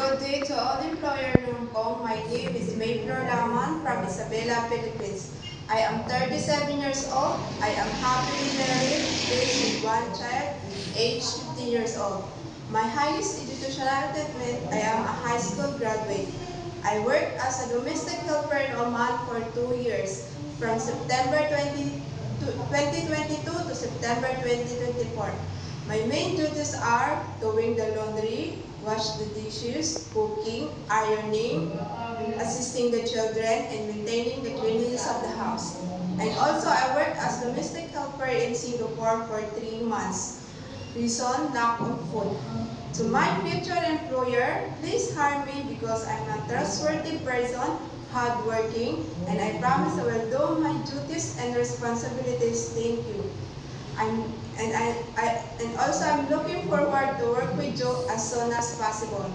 Good day to all employer Nungkong. My name is Mayflor Laman from Isabela, Philippines. I am 37 years old. I am happily married, raised with one child, age 15 years old. My highest educational attainment, I am a high school graduate. I worked as a domestic helper in Oman for 2 years, from September 2022 to September 2024. My main duties are doing the laundry, wash the dishes, cooking, ironing, assisting the children, and maintaining the cleanliness of the house. And also, I worked as domestic helper in Singapore for 3 months. Reason, lack of food. To my future employer, please hire me because I'm a trustworthy person, hardworking, and I promise I will do my duties and responsibilities. Thank you. And also I'm looking forward to work with you as soon as possible.